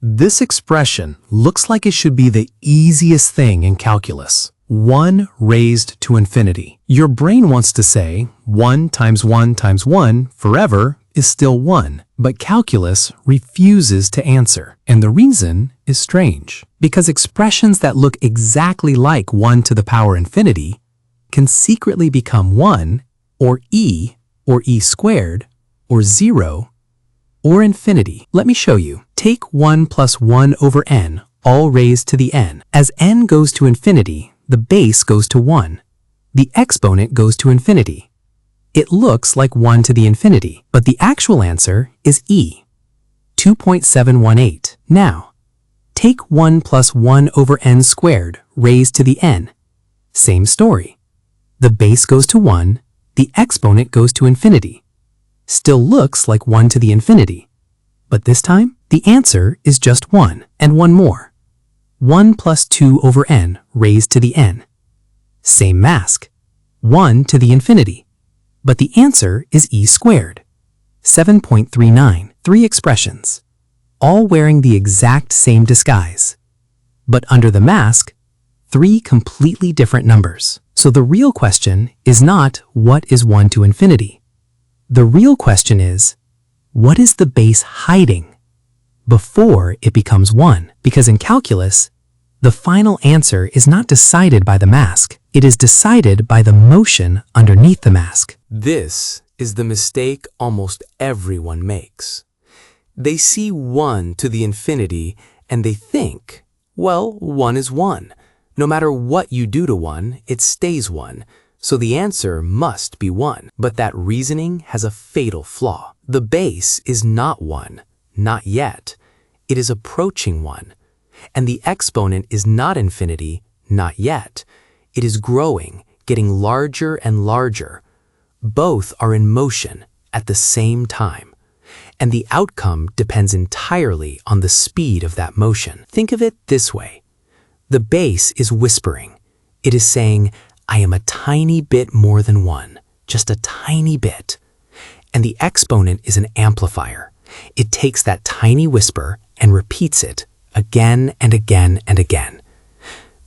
This expression looks like it should be the easiest thing in calculus. 1 raised to infinity. Your brain wants to say 1 times 1 times 1 forever is still 1, but calculus refuses to answer. And the reason is strange, because expressions that look exactly like 1 to the power infinity can secretly become 1, or e squared, or 0, or infinity. Let me show you. Take 1 plus 1 over n, all raised to the n. As n goes to infinity, the base goes to 1. The exponent goes to infinity. It looks like 1 to the infinity, but the actual answer is e, 2.718. Now, take 1 plus 1 over n squared raised to the n. Same story. The base goes to 1, the exponent goes to infinity. Still looks like 1 to the infinity. But this time, the answer is just 1, and one more. 1 plus 2 over n raised to the n. Same mask. 1 to the infinity. But the answer is e squared. 7.39. 3 expressions, all wearing the exact same disguise. But under the mask, 3 completely different numbers. So the real question is not what is 1 to infinity. The real question is, what is the base hiding before it becomes 1? Because in calculus, the final answer is not decided by the mask. It is decided by the motion underneath the mask. This is the mistake almost everyone makes. They see 1 to the infinity and they think, well, 1 is 1. No matter what you do to 1, it stays 1. So the answer must be 1. But that reasoning has a fatal flaw. The base is not 1, not yet. It is approaching 1. And the exponent is not infinity, not yet. It is growing, getting larger and larger. Both are in motion at the same time. And the outcome depends entirely on the speed of that motion. Think of it this way. The base is whispering. It is saying, I am a tiny bit more than 1, just a tiny bit. And the exponent is an amplifier. It takes that tiny whisper and repeats it again and again and again.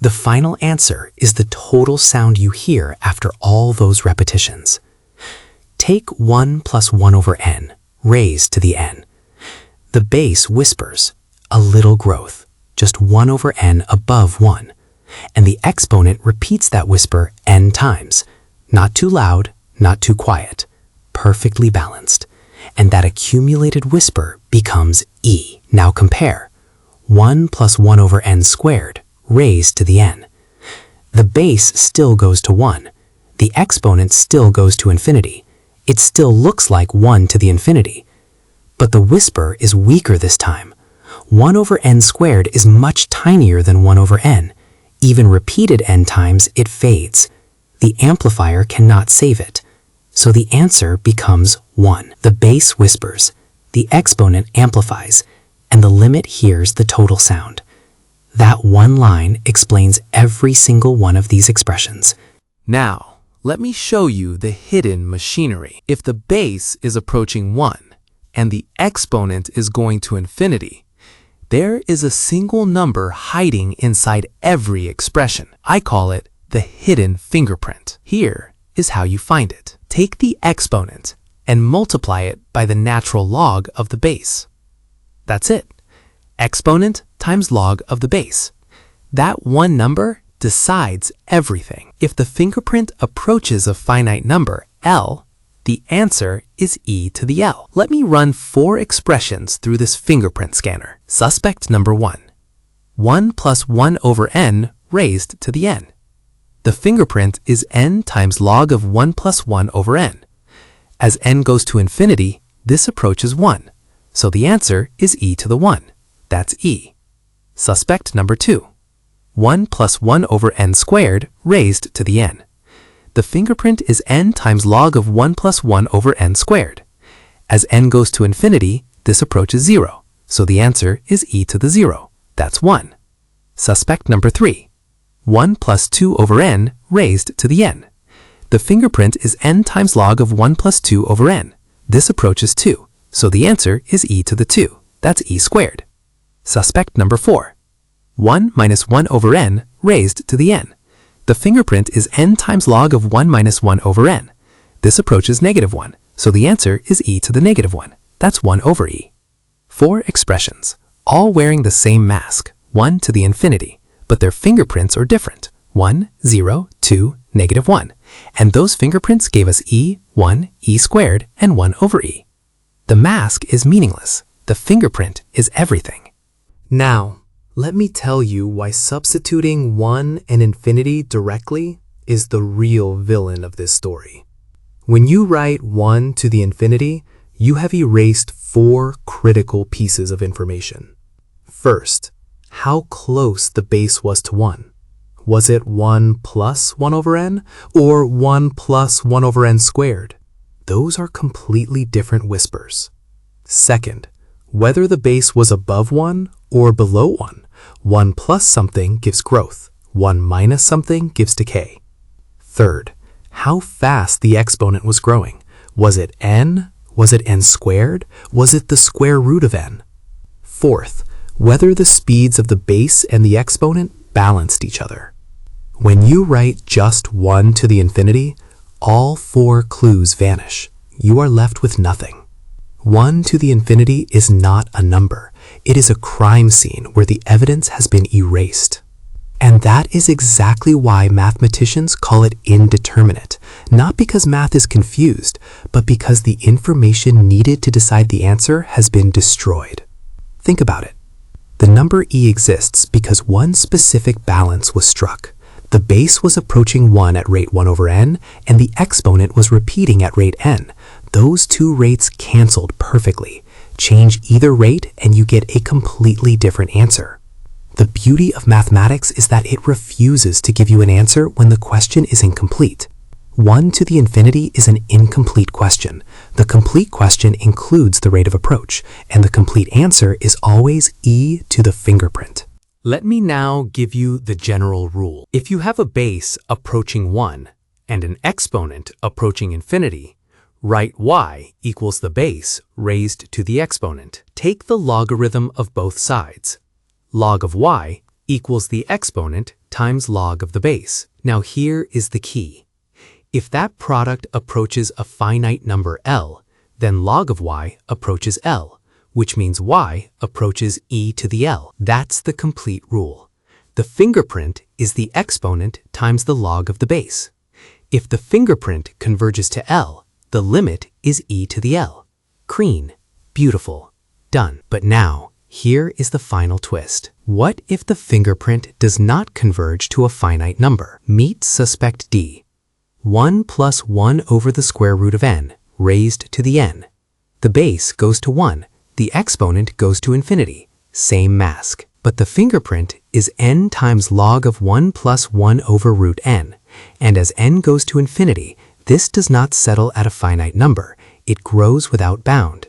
The final answer is the total sound you hear after all those repetitions. Take 1 plus 1 over n, raised to the n. The base whispers, a little growth, just 1 over n above 1. And the exponent repeats that whisper n times. Not too loud, not too quiet, perfectly balanced. And that accumulated whisper becomes e. Now compare. 1 plus 1 over n squared, raised to the n. The base still goes to 1. The exponent still goes to infinity. It still looks like 1 to the infinity. But the whisper is weaker this time. 1 over n squared is much tinier than 1 over n. Even repeated n times, it fades. The amplifier cannot save it. So the answer becomes 1. The base whispers, the exponent amplifies, and the limit hears the total sound. That one line explains every single one of these expressions. Now, let me show you the hidden machinery. If the base is approaching 1 and the exponent is going to infinity, there is a single number hiding inside every expression. I call it the hidden fingerprint. Here is how you find it. Take the exponent and multiply it by the natural log of the base. That's it. Exponent times log of the base. That one number decides everything. If the fingerprint approaches a finite number, L, the answer is e to the L. Let me run 4 expressions through this fingerprint scanner. Suspect number 1. 1 plus 1 over n raised to the n. The fingerprint is n times log of 1 plus 1 over n. As n goes to infinity, this approaches 1. So the answer is e to the 1. That's e. Suspect number 2. 1 plus 1 over n squared raised to the n. The fingerprint is n times log of 1 plus 1 over n squared. As n goes to infinity, this approaches 0. So the answer is e to the 0. That's 1. Suspect number 3. 1 plus 2 over n raised to the n. The fingerprint is n times log of 1 plus 2 over n. This approaches 2. So the answer is e to the 2. That's e squared. Suspect number 4. 1 minus 1 over n raised to the n. The fingerprint is n times log of 1 minus 1 over n. This approaches -1, so the answer is e to the -1. That's 1 over e. 4 expressions, all wearing the same mask, 1 to the infinity, but their fingerprints are different, 1, 0, 2, -1. And those fingerprints gave us e, 1, e squared, and 1 over e. The mask is meaningless. The fingerprint is everything. Now, let me tell you why substituting 1 and infinity directly is the real villain of this story. When you write 1 to the infinity, you have erased 4 critical pieces of information. First, how close the base was to 1. Was it 1 plus 1 over n or 1 plus 1 over n squared? Those are completely different whispers. Second, whether the base was above 1 or below 1, 1 plus something gives growth, 1 minus something gives decay. Third, how fast the exponent was growing. Was it n? Was it n squared? Was it the square root of n? Fourth, whether the speeds of the base and the exponent balanced each other. When you write just 1 to the infinity, all 4 clues vanish. You are left with nothing. 1 to the infinity is not a number. It is a crime scene where the evidence has been erased. And that is exactly why mathematicians call it indeterminate, not because math is confused, but because the information needed to decide the answer has been destroyed. Think about it. The number e exists because one specific balance was struck. The base was approaching 1 at rate 1 over n, and the exponent was repeating at rate n. Those two rates canceled perfectly. Change either rate and you get a completely different answer. The beauty of mathematics is that it refuses to give you an answer when the question is incomplete. 1 to the infinity is an incomplete question. The complete question includes the rate of approach, and the complete answer is always e to the fingerprint. Let me now give you the general rule. If you have a base approaching 1 and an exponent approaching infinity, write y equals the base raised to the exponent. Take the logarithm of both sides. Log of y equals the exponent times log of the base. Now here is the key. If that product approaches a finite number L, then log of y approaches L, which means y approaches e to the L. That's the complete rule. The fingerprint is the exponent times the log of the base. If the fingerprint converges to L, the limit is e to the L. Clean, beautiful, done. But now, here is the final twist. What if the fingerprint does not converge to a finite number? Meet suspect D. 1 plus 1 over the square root of n, raised to the n. The base goes to 1. The exponent goes to infinity. Same mask. But the fingerprint is n times log of 1 plus 1 over root n. And as n goes to infinity, this does not settle at a finite number. It grows without bound.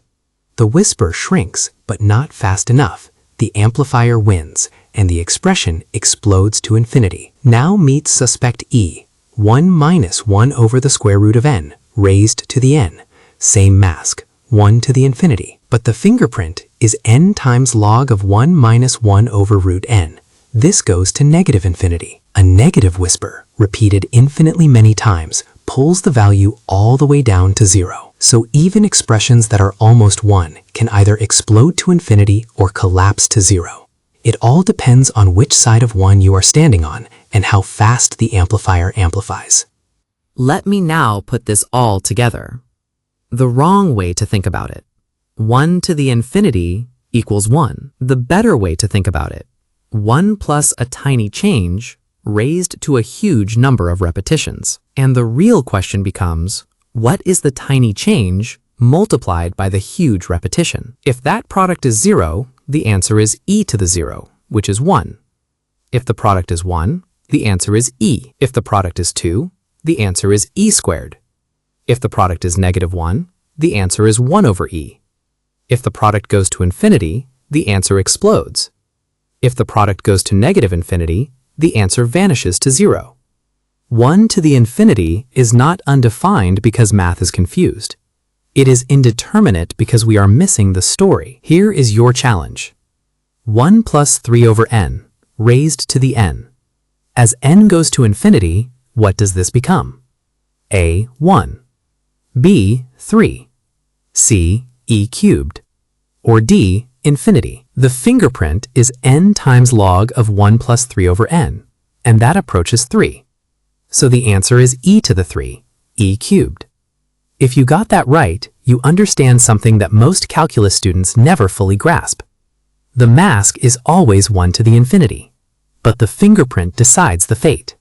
The whisper shrinks, but not fast enough. The amplifier wins, and the expression explodes to infinity. Now meet suspect E. 1 minus 1 over the square root of n, raised to the n. Same mask, 1 to the infinity. But the fingerprint is n times log of 1 minus 1 over root n. This goes to negative infinity. A negative whisper, repeated infinitely many times, pulls the value all the way down to 0. So even expressions that are almost 1 can either explode to infinity or collapse to 0. It all depends on which side of 1 you are standing on and how fast the amplifier amplifies. Let me now put this all together. The wrong way to think about it. 1 to the infinity equals 1. The better way to think about it. 1 plus a tiny change raised to a huge number of repetitions. And the real question becomes, what is the tiny change multiplied by the huge repetition? If that product is 0, the answer is e to the 0, which is 1. If the product is 1, the answer is e. If the product is 2, the answer is e squared. If the product is -1, the answer is 1 over e. If the product goes to infinity, the answer explodes. If the product goes to negative infinity, the answer vanishes to 0. 1 to the infinity is not undefined because math is confused. It is indeterminate because we are missing the story. Here is your challenge. 1 plus 3 over n, raised to the n. As n goes to infinity, what does this become? A, 1. B, 3. C, e cubed. Or D, infinity. The fingerprint is n times log of 1 plus 3 over n, and that approaches 3. So the answer is e to the 3, e cubed. If you got that right, you understand something that most calculus students never fully grasp. The mask is always 1 to the infinity, but the fingerprint decides the fate.